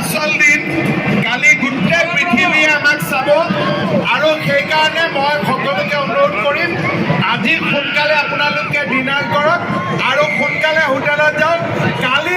আচল দিন কালি গোটেই পৃথিৱীয়ে আমাক চাব আৰু সেইকাৰণে মই সকলোকে অনুৰোধ কৰিম আজি সোনকালে আপোনালোকে ডিনাৰ কৰক আৰু সোনকালে হোটেলত যাওক কালি